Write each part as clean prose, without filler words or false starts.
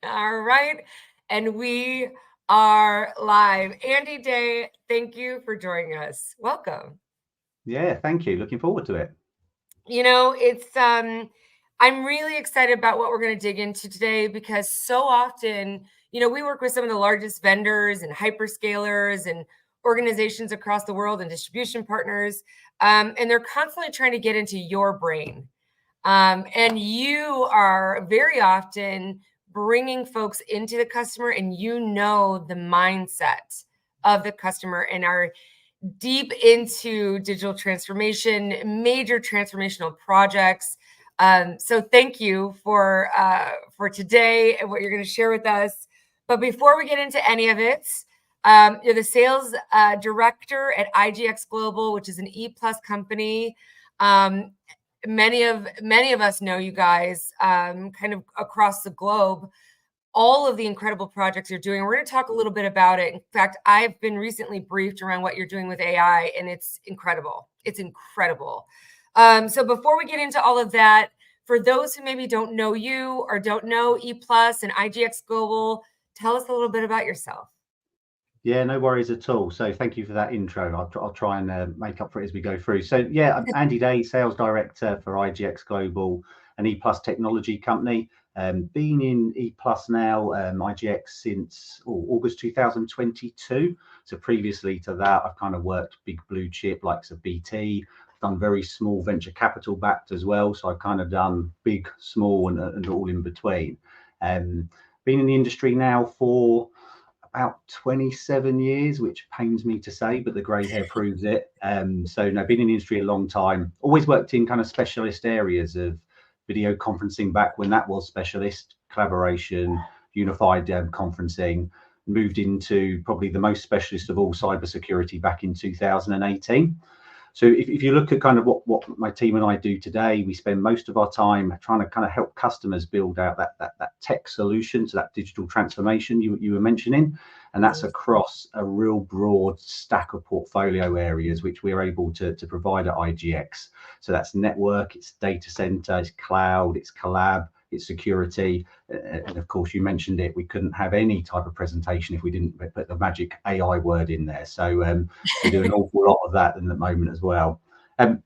All right. And we are live. Andy Day, thank you for joining us. Welcome. Yeah, thank you. Looking forward to it. I'm really excited about what we're going to dig into today because so often, we work with some of the largest vendors and hyperscalers and organizations across the world and distribution partners. And they're constantly trying to get into your brain. And you are very often bringing folks into the customer, and the mindset of the customer and are deep into digital transformation, major transformational projects. So thank you for today and what you're going to share with us. But before we get into any of it, you're the sales director at IGX Global, which is an ePlus company. Many of us know you guys kind of across the globe, all of the incredible projects you're doing. We're going to talk a little bit about it. In fact, I've been recently briefed around what you're doing with AI, and it's incredible. It's incredible. So before we get into all of that, for those who maybe don't know you or don't know ePlus and IGX Global, tell us a little bit about yourself. Yeah, no worries at all. So thank you for that intro. I'll try and make up for it as we go through. So yeah, I'm Andy Day, Sales Director for IGX Global, an ePlus technology company. Been in ePlus now, IGX since August 2022. So previously to that, I've kind of worked big blue chip likes of BT, done very small venture capital backed as well. So I've kind of done big, small and all in between. Been in the industry now for about 27 years, which pains me to say, but the grey hair proves it. So no, been in the industry a long time. Always worked in kind of specialist areas of video conferencing back when that was specialist, collaboration, unified conferencing. Moved into probably the most specialist of all, cybersecurity, back in 2018. So if you look at kind of what my team and I do today, we spend most of our time trying to kind of help customers build out that tech solution, so that digital transformation you were mentioning, and that's across a real broad stack of portfolio areas which we're able to provide at IGX. So that's network, it's data center, it's cloud, it's collab, it's security, and of course you mentioned it, we couldn't have any type of presentation if we didn't put the magic AI word in there. So we do an awful lot of that in the moment as well.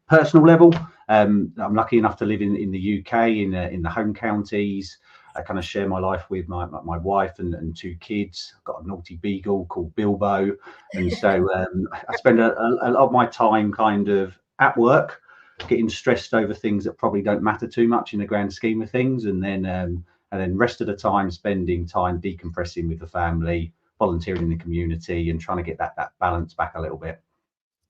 Personal level, I'm lucky enough to live in the UK, in the home counties. I kind of share my life with my wife and two kids. I've got a naughty beagle called Bilbo, and so I spend a lot of my time kind of at work, getting stressed over things that probably don't matter too much in the grand scheme of things, and then rest of the time spending time decompressing with the family, volunteering in the community, and trying to get that balance back a little bit.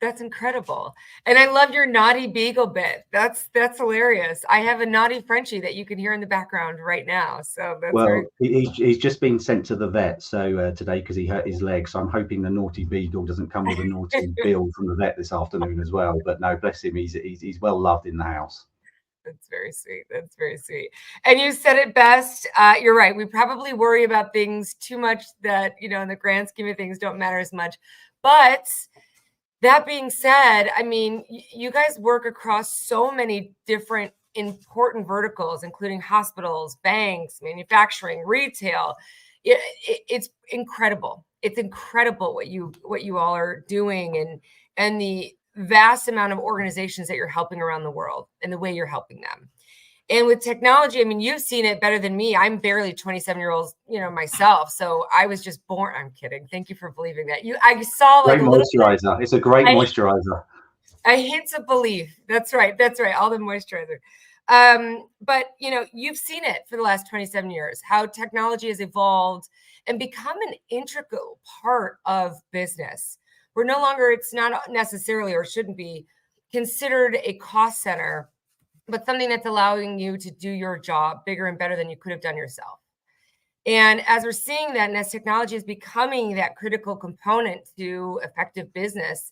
That's incredible. And I love your naughty beagle bit. That's hilarious. I have a naughty Frenchie that you can hear in the background right now. So that's very Well, he's just been sent to the vet today because he hurt his leg. So I'm hoping the naughty beagle doesn't come with a naughty bill from the vet this afternoon as well. But no, bless him, he's well loved in the house. That's very sweet. That's very sweet. And you said it best. You're right. We probably worry about things too much that, in the grand scheme of things don't matter as much. But that being said, I mean, you guys work across so many different important verticals, including hospitals, banks, manufacturing, retail. It's incredible. It's incredible what you all are doing, and the vast amount of organizations that you're helping around the world and the way you're helping them. And with technology, I mean, you've seen it better than me. I'm barely 27-year-old, myself. So I was just born. I'm kidding. Thank you for believing that. I saw like Great moisturizer. It's a great moisturizer. A hint of belief. That's right. That's right. All the moisturizer. But you've seen it for the last 27 years, how technology has evolved and become an integral part of business. We're no longer, it's not necessarily or shouldn't be considered a cost center, but something that's allowing you to do your job bigger and better than you could have done yourself. And as we're seeing that, and as technology is becoming that critical component to effective business,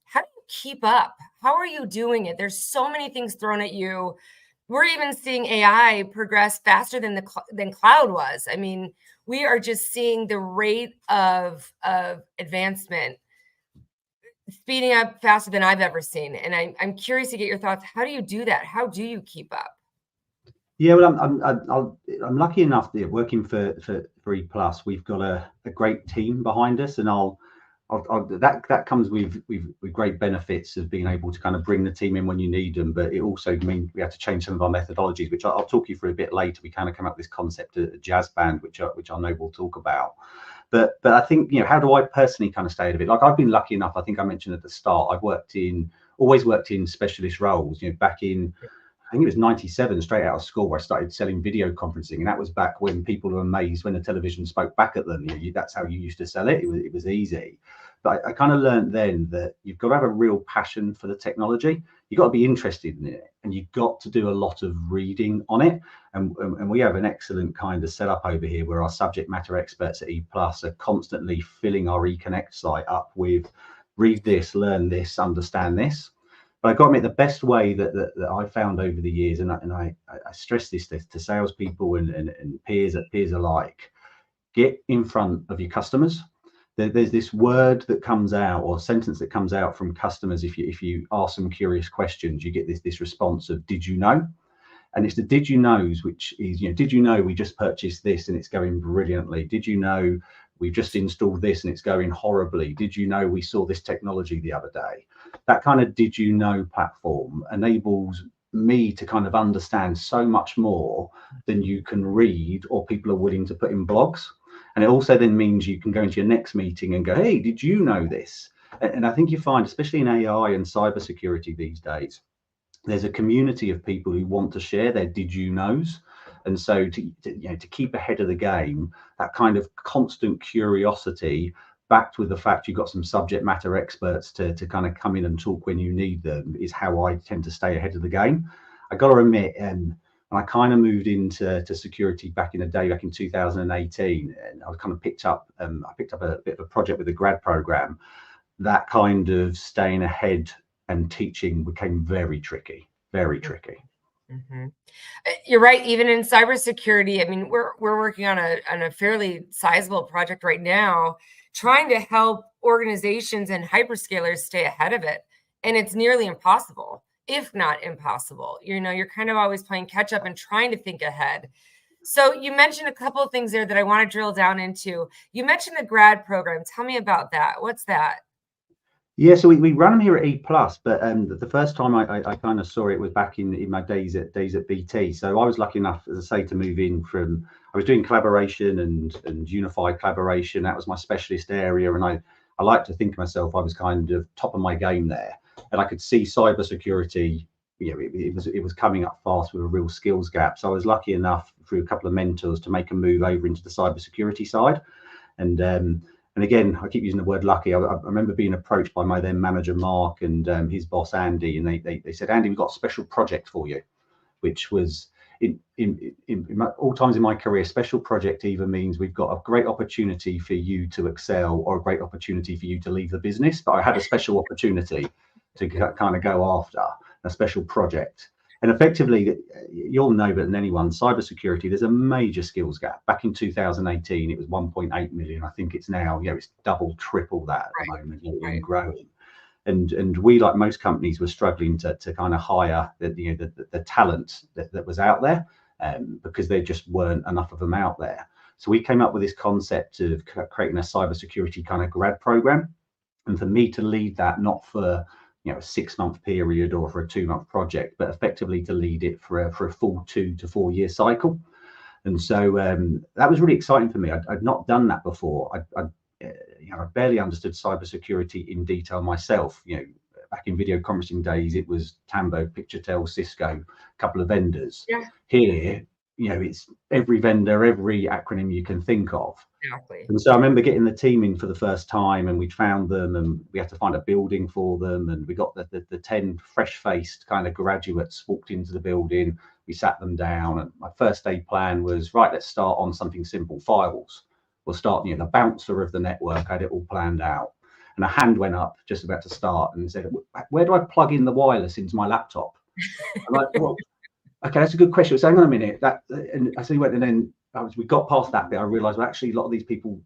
how do you keep up? How are you doing it? There's so many things thrown at you. We're even seeing AI progress faster than cloud was. I mean, we are just seeing the rate of advancement speeding up faster than I've ever seen. And I'm curious to get your thoughts. How do you do that? How do you keep up? Yeah, well, I'm lucky enough that working for ePlus, we've got a great team behind us, and that comes with great benefits of being able to kind of bring the team in when you need them. But it also means we had to change some of our methodologies, which I'll talk you through a bit later. We kind of come up with this concept of jazz band, which I know we'll talk about. But I think, how do I personally kind of stay out of it? Like, I've been lucky enough. I think I mentioned at the start, always worked in specialist roles. Back in, I think it was 97, straight out of school, I started selling video conferencing. And that was back when people were amazed when the television spoke back at them. That's how you used to sell it. It was easy. But I kind of learned then that you've got to have a real passion for the technology. You've got to be interested in it, and you've got to do a lot of reading on it. And we have an excellent kind of setup over here where our subject matter experts at ePlus are constantly filling our eConnect site up with read this, learn this, understand this. But I've got to admit, the best way that I've found over the years, and I stress this to salespeople and peers alike, get in front of your customers. There's this word that comes out, or sentence that comes out from customers. If you ask some curious questions, you get this response of "Did you know?" And it's the "Did you knows," which is, did you know we just purchased this and it's going brilliantly? Did you know we've just installed this and it's going horribly? Did you know we saw this technology the other day? That kind of "Did you know" platform enables me to kind of understand so much more than you can read or people are willing to put in blogs. And it also then means you can go into your next meeting and go, "Hey, did you know this?" And I think you find, especially in AI and cybersecurity these days, there's a community of people who want to share their "did you knows." And so to keep ahead of the game, that kind of constant curiosity backed with the fact you've got some subject matter experts to kind of come in and talk when you need them is how I tend to stay ahead of the game. I got to admit, when I kind of moved into security back in the day, back in 2018, and I kind of picked up a bit of a project with the grad program. That kind of staying ahead and teaching became very tricky, very tricky. Mm-hmm. You're right. Even in cybersecurity, I mean, we're working on a fairly sizable project right now, trying to help organizations and hyperscalers stay ahead of it, and it's nearly impossible, if not impossible. You're kind of always playing catch up and trying to think ahead. So you mentioned a couple of things there that I want to drill down into. You mentioned the grad program. Tell me about that. What's that? Yeah, so we run them here at ePlus, but the first time I kind of saw it was back in my days at BT. So I was lucky enough, as I say, to move in from. I was doing collaboration and unified collaboration. That was my specialist area, and I like to think of myself, I was kind of top of my game there, and I could see cybersecurity. It was coming up fast with a real skills gap. So I was lucky enough through a couple of mentors to make a move over into the cybersecurity side, and again, I keep using the word lucky. I remember being approached by my then manager, Mark, and his boss, Andy, and they said, "Andy, we've got a special project for you," which was in all times in my career, special project either means we've got a great opportunity for you to excel or a great opportunity for you to leave the business. But I had a special opportunity to kind of go after a special project. And effectively, you'll know better than anyone, cybersecurity, there's a major skills gap. Back in 2018, it was 1.8 million. I think it's now, it's double, triple that at the moment, and growing. And we, like most companies, were struggling to kind of hire the talent that was out there, because there just weren't enough of them out there. So we came up with this concept of creating a cybersecurity kind of grad program. And for me to lead that, not for a 6-month period or for a 2-month project, but effectively to lead it for a full 2 to 4 year cycle. And so that was really exciting for me. I'd not done that before. I barely understood cybersecurity in detail myself. Back in video conferencing days, it was Tambo, Picturetel, Cisco, a couple of vendors. Yeah. Here, it's every vendor, every acronym you can think of. Exactly. And so I remember getting the team in for the first time, and we'd found them, and we had to find a building for them, and we got the 10 fresh-faced kind of graduates walked into the building. We sat them down, and my first day plan was, right, let's start on something simple, firewalls. We'll start, the bouncer of the network. I had it all planned out, and a hand went up just about to start and said, "Where do I plug in the wireless into my laptop?" I'm like, well, okay, that's a good question. So hang on a minute. And I said, and then we got past that bit. I realised, well, actually, a lot of these people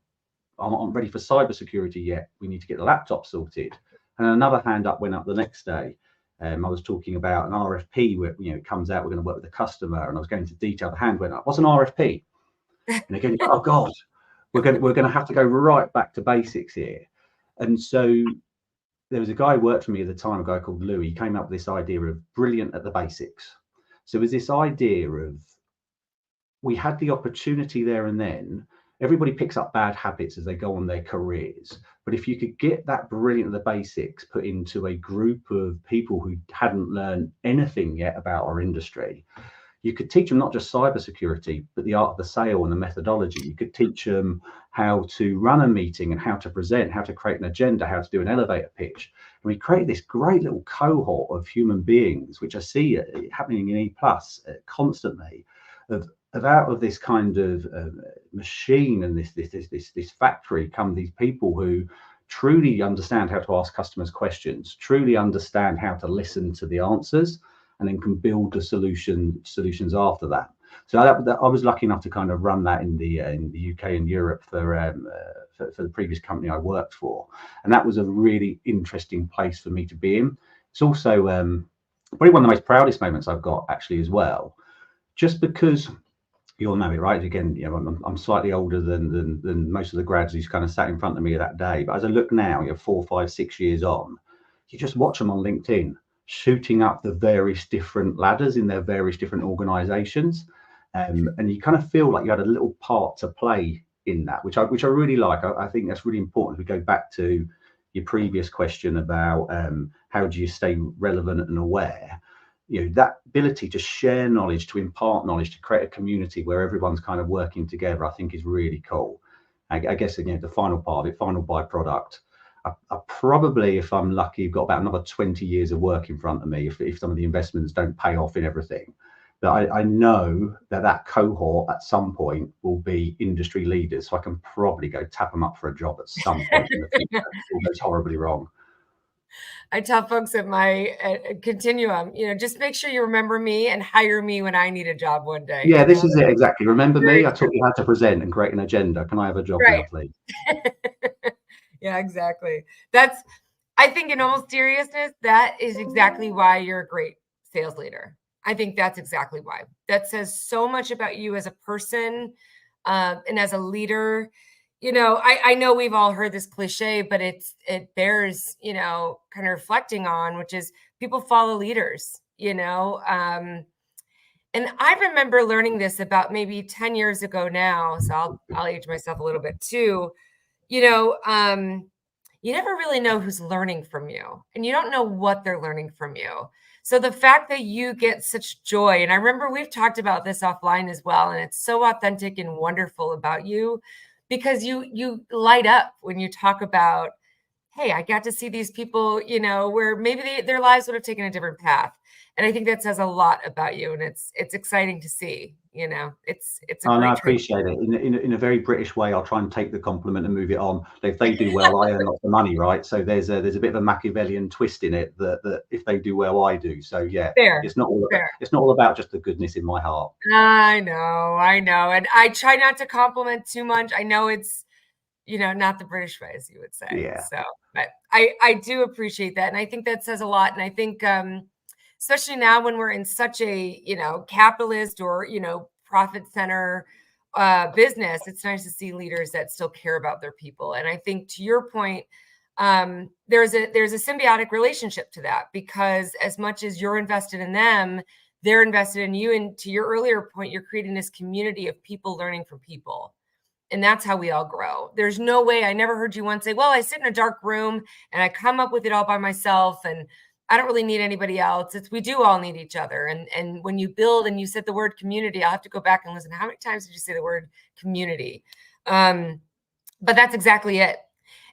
aren't ready for cybersecurity yet. We need to get the laptop sorted. And another hand up went up the next day. I was talking about an RFP where, it comes out, we're going to work with the customer, and I was going into detail. The hand went up. What's an RFP? And again, oh God, we're going to have to go right back to basics here. And so there was a guy who worked for me at the time, a guy called Louis. He came up with this idea of brilliant at the basics. So it was this idea of, we had the opportunity there and then. Everybody picks up bad habits as they go on their careers. But if you could get that brilliant at the basics put into a group of people who hadn't learned anything yet about our industry, you could teach them not just cybersecurity, but the art of the sale and the methodology. You could teach them how to run a meeting and how to present, how to create an agenda, how to do an elevator pitch. And we created this great little cohort of human beings, which I see happening in ePlus constantly, of out of this kind of machine and this factory come these people who truly understand how to ask customers questions, truly understand how to listen to the answers, and then can build the solutions after that. So I was lucky enough to kind of run that in the UK and Europe for the previous company I worked for, and that was a really interesting place for me to be in. It's also probably one of the most proudest moments I've got actually as well, just because you'll know it, right? Again, I'm slightly older than most of the grads who's kind of sat in front of me that day. But as I look now, 4, 5, 6 years on, you just watch them on LinkedIn shooting up the various different ladders in their various different organizations. And you kind of feel like you had a little part to play in that, which I really like. I think that's really important. We go back to your previous question about how do you stay relevant and aware. That ability to share knowledge, to impart knowledge, to create a community where everyone's kind of working together, I think is really cool. I guess, again, the final part of it, final byproduct, I probably, if I'm lucky, got about another 20 years of work in front of me if some of the investments don't pay off in everything. But I know that cohort at some point will be industry leaders, so I can probably go tap them up for a job at some point in the future if it goes horribly wrong. I tell folks at my Continuum, just make sure you remember me and hire me when I need a job one day. Yeah, this is it, exactly. Remember me? I taught you how to present and create an agenda. Can I have a job now, please? Yeah, exactly. I think in all seriousness, that is exactly why you're a great sales leader. I think that's exactly why. That says so much about you as a person and as a leader. I know we've all heard this cliche, but it bears, kind of reflecting on, which is people follow leaders, and I remember learning this about maybe 10 years ago now. So I'll age myself a little bit too. You never really know who's learning from you, and you don't know what they're learning from you. So the fact that you get such joy, and I remember we've talked about this offline as well, and it's so authentic and wonderful about you, because you light up when you talk about, hey, I got to see these people, where maybe their lives would have taken a different path. And I think that says a lot about you, and it's exciting to see. It's a great. I appreciate it. In a very British way, I'll try and take the compliment and move it on. If they do well, I earn lots of money, right? So there's a bit of a Machiavellian twist in it that if they do well, I do. So yeah, it's not all about just the goodness in my heart. I know, and I try not to compliment too much. I know it's not the British way, as you would say. Yeah. So, but I do appreciate that, and I think that says a lot. And I think especially now when we're in such a capitalist or profit center business, it's nice to see leaders that still care about their people. And I think, to your point, there's a symbiotic relationship to that, because as much as you're invested in them, they're invested in you. And to your earlier point, you're creating this community of people learning from people. And that's how we all grow. There's no way. I never heard you once say, well, I sit in a dark room and I come up with it all by myself, and I don't really need anybody else. We do all need each other. And when you build, and you said the word community, I'll have to go back and listen. How many times did you say the word community? But that's exactly it.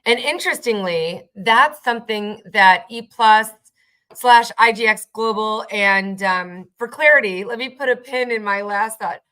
And interestingly, that's something that ePlus / IGX Global, and for clarity, let me put a pin in my last thought.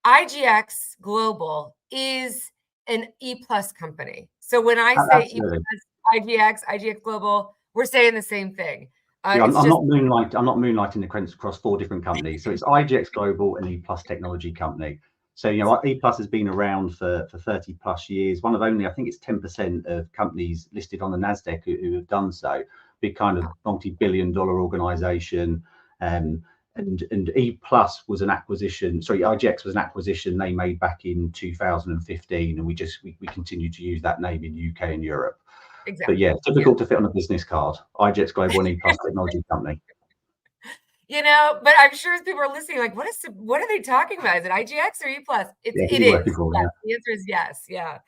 IGX Global is an ePlus company. So when I say ePlus, IGX Global, we're saying the same thing. I'm not moonlighting across 4 different companies. So it's IGX Global, an ePlus technology company. So ePlus has been around for 30 plus years. One of only, I think it's 10% of companies listed on the NASDAQ who have done so. big kind of multi-billion-dollar organization. And ePlus was an acquisition. Sorry, IGX was an acquisition they made back in 2015, and we continue to use that name in UK and Europe. Exactly. But yeah, difficult to fit on a business card. IGX Global and ePlus technology company. But I'm sure as people are listening, like, what are they talking about? Is it IGX or ePlus? It is. Yeah. Yes. The answer is yes. Yeah.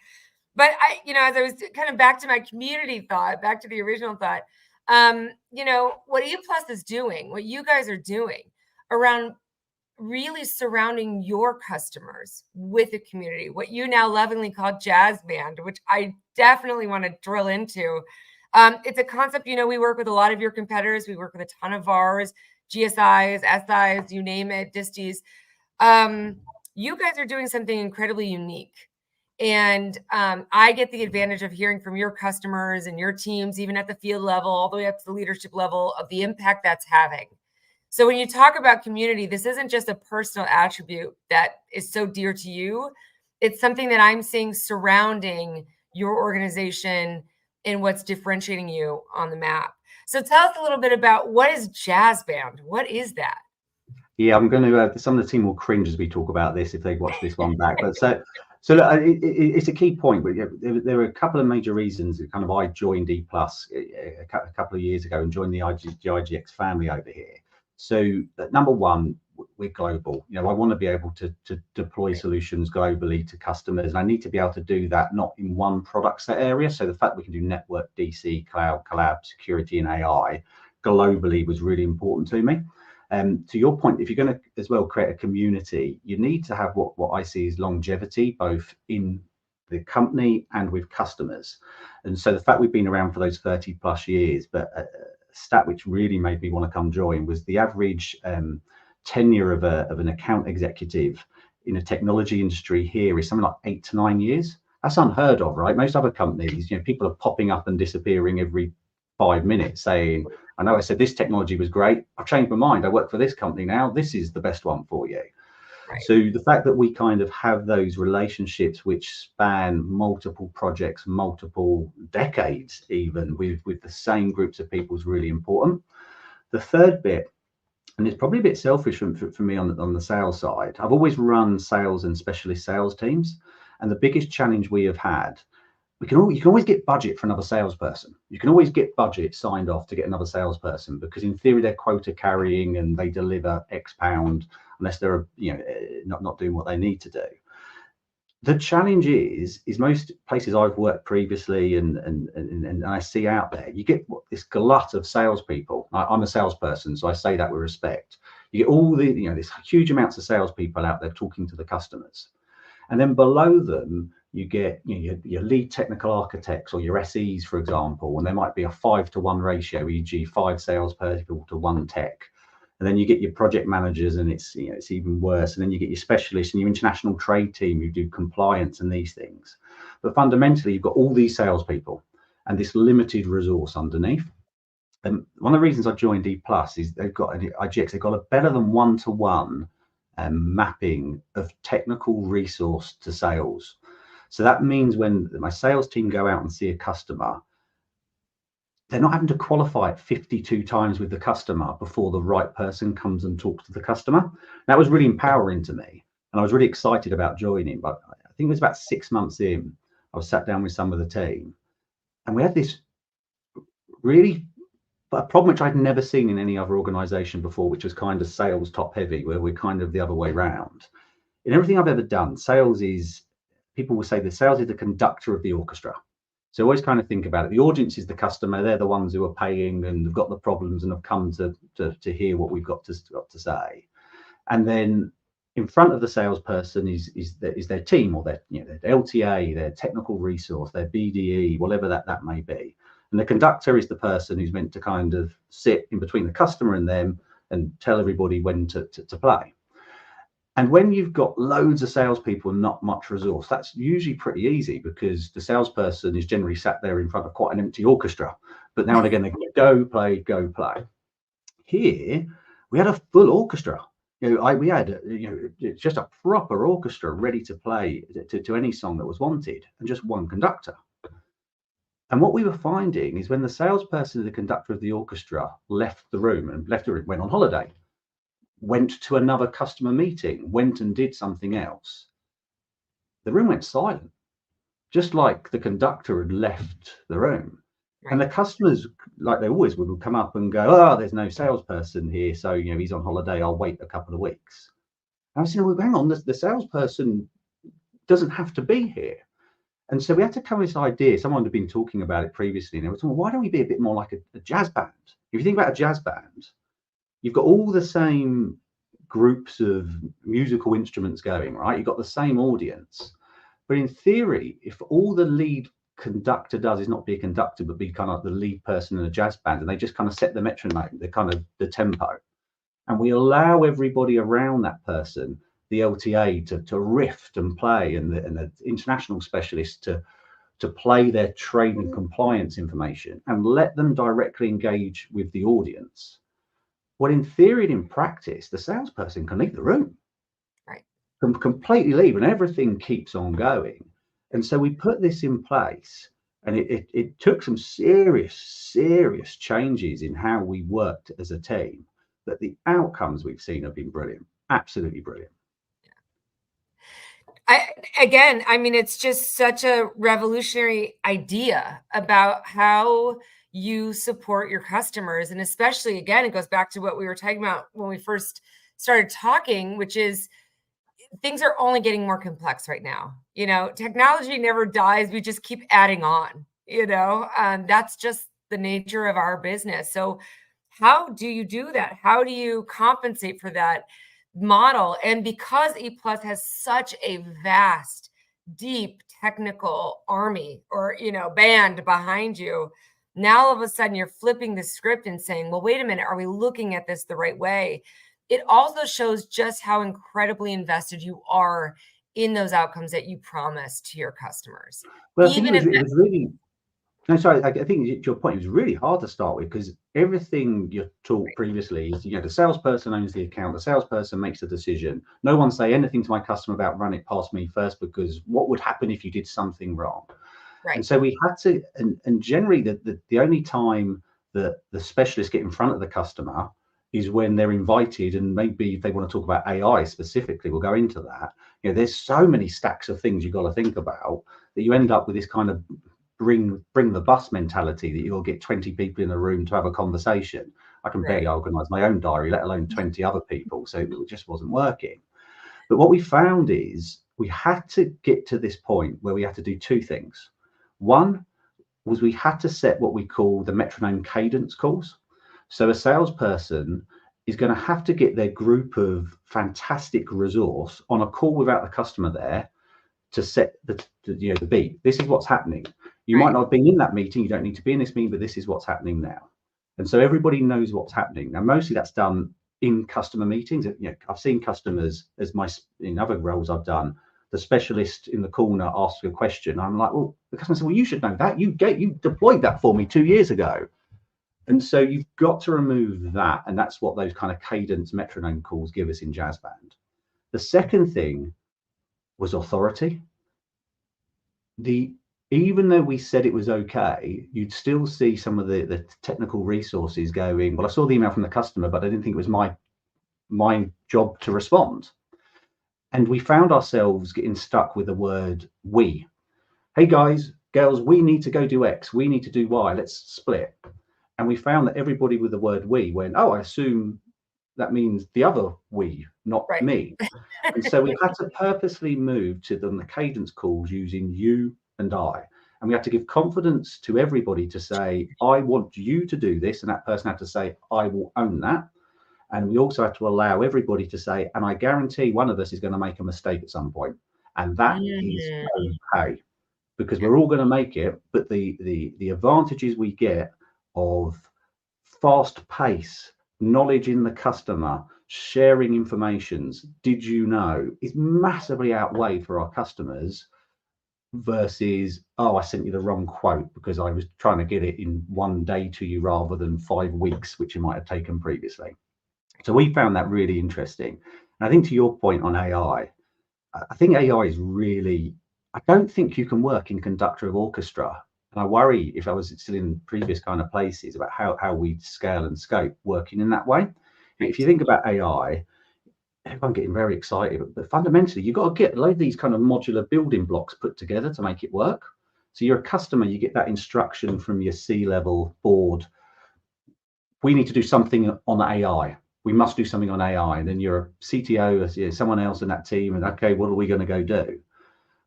But as I was kind of back to my community thought, back to the original thought, what ePlus is doing, what you guys are doing around really surrounding your customers with a community, what you now lovingly call jazz band, which I definitely want to drill into. It's a concept, we work with a lot of your competitors. We work with a ton of VARs, GSIs, SIs, you name it, disties. You guys are doing something incredibly unique. And I get the advantage of hearing from your customers and your teams, even at the field level, all the way up to the leadership level, of the impact that's having. So when you talk about community, this isn't just a personal attribute that is so dear to you. It's something that I'm seeing surrounding your organization and what's differentiating you on the map. So tell us a little bit about, what is jazz band? What is that? Yeah, I'm going to. Some of the team will cringe as we talk about this if they watch this one back. But so look, it's a key point. But there are a couple of major reasons that kind of I joined ePlus a couple of years ago and joined the IGX family over here. So number one, we're global. I want to be able to deploy solutions globally to customers, and I need to be able to do that not in one product set area. So the fact we can do network, DC, cloud, collab, security, and AI globally was really important to me. To your point, if you're going to as well create a community, you need to have what I see as longevity, both in the company and with customers. And so the fact we've been around for those 30 plus years, but a stat which really made me want to come join was the average tenure of an account executive in a technology industry here is something like 8 to 9 years. That's unheard of, right? Most other companies, people are popping up and disappearing every 5 minutes saying, I know I said this technology was great, I've changed my mind, I work for this company now, this is the best one for you. Right. So the fact that we kind of have those relationships which span multiple projects, multiple decades, even with the same groups of people, is really important. The third bit, and it's probably a bit selfish for me on the sales side, I've always run sales and specialist sales teams, and the biggest challenge we have had, you can always get budget for another salesperson. You can always get budget signed off to get another salesperson, because in theory they're quota carrying and they deliver X pound, unless they're not doing what they need to do. The challenge is most places I've worked previously and I see out there, you get this glut of salespeople. I'm a salesperson, so I say that with respect. You get all the this huge amounts of salespeople out there talking to the customers, and then below them you get your lead technical architects or your SEs, for example, and there might be a 5-to-1 ratio, e.g., 5 salespeople to 1 tech. And then you get your project managers, and it's even worse. And then you get your specialists and your international trade team who do compliance and these things. But fundamentally, you've got all these salespeople and this limited resource underneath. And one of the reasons I joined ePlus is they've got IGX. They've got a better than 1-to-1 mapping of technical resource to sales. So that means when my sales team go out and see a customer, they're not having to qualify it 52 times with the customer before the right person comes and talks to the customer. That was really empowering to me, and I was really excited about joining. But I think it was about 6 months in, I was sat down with some of the team, and we had this really a problem which I'd never seen in any other organization before, which was kind of sales top heavy, where we're kind of the other way around. In everything I've ever done, people will say the sales is the conductor of the orchestra. So always kind of think about it. The audience is the customer. They're the ones who are paying and have got the problems and have come to hear what we've got to say. And then in front of the salesperson is their team, or their LTA, their technical resource, their BDE, whatever that may be. And the conductor is the person who's meant to kind of sit in between the customer and them and tell everybody when to play. And when you've got loads of salespeople and not much resource, that's usually pretty easy, because the salesperson is generally sat there in front of quite an empty orchestra. But now and again, they go play. Here, we had a full orchestra. We had just a proper orchestra ready to play to any song that was wanted, and just one conductor. And what we were finding is when the salesperson, the conductor of the orchestra, left the room, went on holiday, went to another customer meeting, went and did something else, the room went silent, just like the conductor had left the room. And Right. the customers, like they always would come up and go, oh, there's no salesperson here, so he's on holiday, I'll wait a couple of weeks. And I was saying, well, hang on, the salesperson doesn't have to be here. And so we had to come with this idea. Someone had been talking about it previously, and they were talking, why don't we be a bit more like a jazz band? If you think about a jazz band, you've got all the same groups of musical instruments going, right? You've got the same audience. But in theory, if all the lead conductor does is not be a conductor, but be kind of the lead person in a jazz band, and they just kind of set the metronome, the tempo, and we allow everybody around that person, the LTA, to riff and play, and the international specialists to play their trade and compliance information, and let them directly engage with the audience. Well, in theory and in practice, the salesperson can leave the room, Right. can completely leave, and everything keeps on going. And so we put this in place, and it took some serious changes in how we worked as a team. But the outcomes we've seen have been brilliant, absolutely brilliant. I mean, it's just such a revolutionary idea about how you support your customers. And especially, again, it goes back to what we were talking about when we first started talking, which is things are only getting more complex right now. Technology never dies. We just keep adding on, that's just the nature of our business. So how do you do that? How do you compensate for that model? And because ePlus has such a vast, deep technical army or, band behind you, now all of a sudden you're flipping the script and saying, well, wait a minute, are we looking at this the right way? It also shows just how incredibly invested you are in those outcomes that you promise to your customers. Well, I think Even if it was really. No, sorry. I think to your point, it was really hard to start with because everything you taught previously is, the salesperson owns the account, the salesperson makes the decision. No one say anything to my customer about run it past me first, because what would happen if you did something wrong? And so we had to, and generally the only time that the specialists get in front of the customer is when they're invited, and maybe if they want to talk about AI specifically, we'll go into that. There's so many stacks of things you've got to think about that you end up with this kind of bring the bus mentality that you'll get 20 people in a room to have a conversation. I can barely organize my own diary, let alone 20 other people. So it just wasn't working. But what we found is we had to get to this point where we had to do two things. One was we had to set what we call the metronome cadence calls. So a salesperson is going to have to get their group of fantastic resource on a call without the customer there to set the beat. This is what's happening. You might not have been in that meeting. You don't need to be in this meeting, but this is what's happening now. And so everybody knows what's happening. Now, mostly that's done in customer meetings. I've seen customers in other roles I've done, the specialist in the corner asks a question. I'm like, well, the customer said, well, you should know that. You deployed that for me 2 years ago. And so you've got to remove that. And that's what those kind of cadence metronome calls give us in jazz band. The second thing was authority. Even though we said it was okay, you'd still see some of the technical resources going, well, I saw the email from the customer, but I didn't think it was my job to respond. And we found ourselves getting stuck with the word we. Hey guys, girls, we need to go do X, we need to do Y, let's split. And we found that everybody with the word we went, oh, I assume that means the other we, not me. And so we had to purposely move to the cadence calls using you and I. And we had to give confidence to everybody to say, I want you to do this. And that person had to say, I will own that. And we also had to allow everybody to say, and I guarantee one of us is going to make a mistake at some point. And that is okay, because we're all going to make it. But the advantages we get of fast pace, knowledge in the customer, sharing informations, did you know, is massively outweighed for our customers versus, oh, I sent you the wrong quote because I was trying to get it in 1 day to you rather than 5 weeks, which you might have taken previously. So we found that really interesting. And I think to your point on AI, I think AI is really, I don't think you can work in conductor of orchestra And I worry, if I was still in previous kind of places, about how we scale and scope working in that way. Right. If you think about AI, everyone getting very excited, but fundamentally, you've got to get a load of these kind of modular building blocks put together to make it work. So you're a customer, you get that instruction from your C-level board. We need to do something on AI. We must do something on AI. And then you're a CTO, someone else in that team, and okay, what are we going to go do?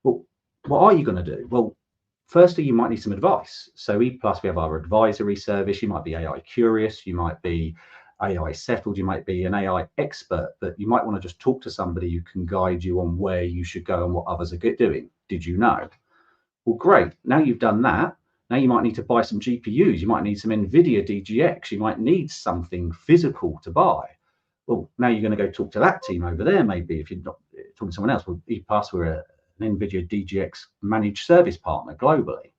Well, what are you going to do? Well, firstly, you might need some advice. So ePlus, we have our advisory service. You might be AI curious, you might be AI settled, you might be an AI expert, but you might want to just talk to somebody who can guide you on where you should go and what others are doing. Did you know? Well, great. Now you've done that. Now you might need to buy some GPUs. You might need some NVIDIA DGX. You might need something physical to buy. Well, now you're going to go talk to that team over there, maybe, if you're not talking to someone else. Well, ePlus, we're an NVIDIA DGX managed service partner globally.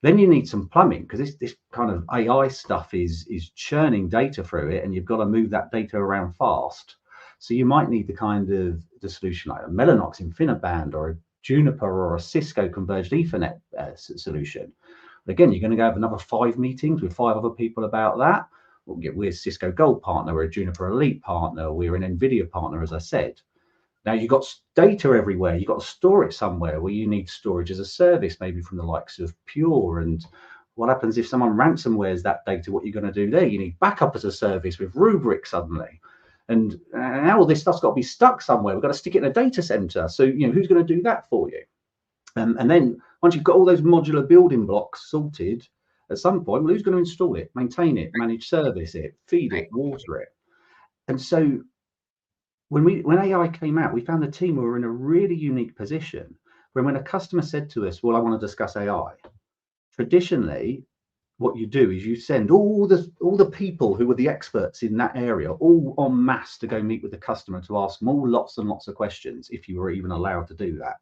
Then you need some plumbing, because this kind of AI stuff is churning data through it, and you've got to move that data around fast. So you might need the solution like a Mellanox InfiniBand or a Juniper or a Cisco converged Ethernet solution. Again, you're going to go have another 5 meetings with 5 other people about that. We're a Cisco Gold partner, we're a Juniper Elite partner, we're an NVIDIA partner, as I said. Now you've got data everywhere. You've got to store it somewhere where you need storage as a service, maybe from the likes of Pure. And what happens if someone ransomwares that data? What are you going to do there? You need backup as a service with Rubrik suddenly. And now all this stuff's got to be stuck somewhere. We've got to stick it in a data center. So, who's going to do that for you? And then once you've got all those modular building blocks sorted, at some point, well, who's going to install it, maintain it, manage service it, feed it, water it? And so when AI came out, we found the team were in a really unique position when a customer said to us, well, I want to discuss AI. Traditionally, what you do is you send all the people who were the experts in that area all en masse to go meet with the customer to ask them all lots and lots of questions, if you were even allowed to do that.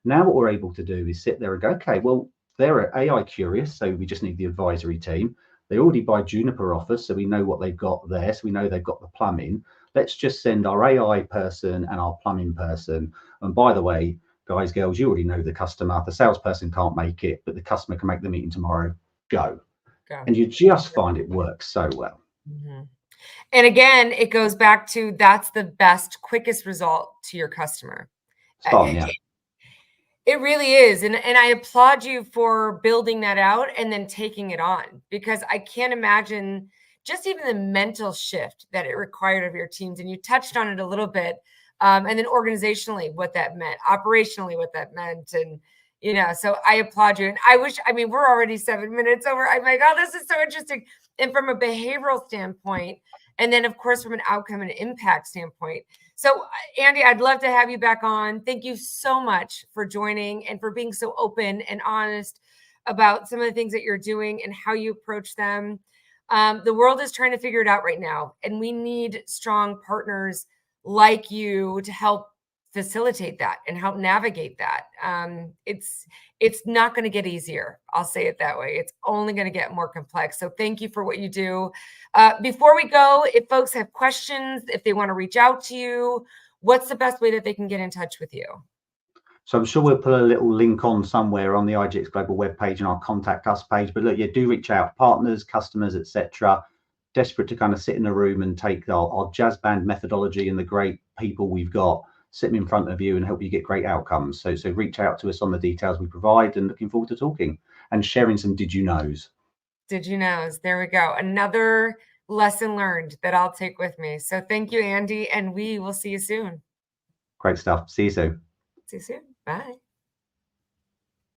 Now what we're able to do is sit there and go, okay, well, they're AI curious, so we just need the advisory team. They already buy Juniper offers, so we know what they've got there, so we know they've got the plumbing. Let's just send our AI person and our plumbing person. And by the way, guys, girls, you already know the customer. The salesperson can't make it, but the customer can make the meeting tomorrow. Go. And you just find it works so well. Mm-hmm. And again, it goes back to that's the best, quickest result to your customer. Fun, yeah. It really is. And I applaud you for building that out and then taking it on, because I can't imagine just even the mental shift that it required of your teams. And you touched on it a little bit. And then organizationally, what that meant, operationally, what that meant. And, so I applaud you. And we're already 7 minutes over. I'm like, oh, this is so interesting. And from a behavioral standpoint, and then, of course, from an outcome and impact standpoint. So, Andy, I'd love to have you back on. Thank you so much for joining and for being so open and honest about some of the things that you're doing and how you approach them. The world is trying to figure it out right now, and we need strong partners like you to help facilitate that and help navigate that. It's not going to get easier. I'll say it that way. It's only going to get more complex. So thank you for what you do. Before we go, if folks have questions, if they want to reach out to you, what's the best way that they can get in touch with you? So I'm sure we'll put a little link on somewhere on the IGX Global webpage and our contact us page. But look, do reach out, partners, customers, etc. Desperate to kind of sit in a room and take our jazz band methodology and the great people we've got, sit them in front of you and help you get great outcomes. So reach out to us on the details we provide, and looking forward to talking and sharing some did you knows. Did you knows? There we go. Another lesson learned that I'll take with me. So thank you, Andy, and we will see you soon. Great stuff. See you soon. See you soon. Bye.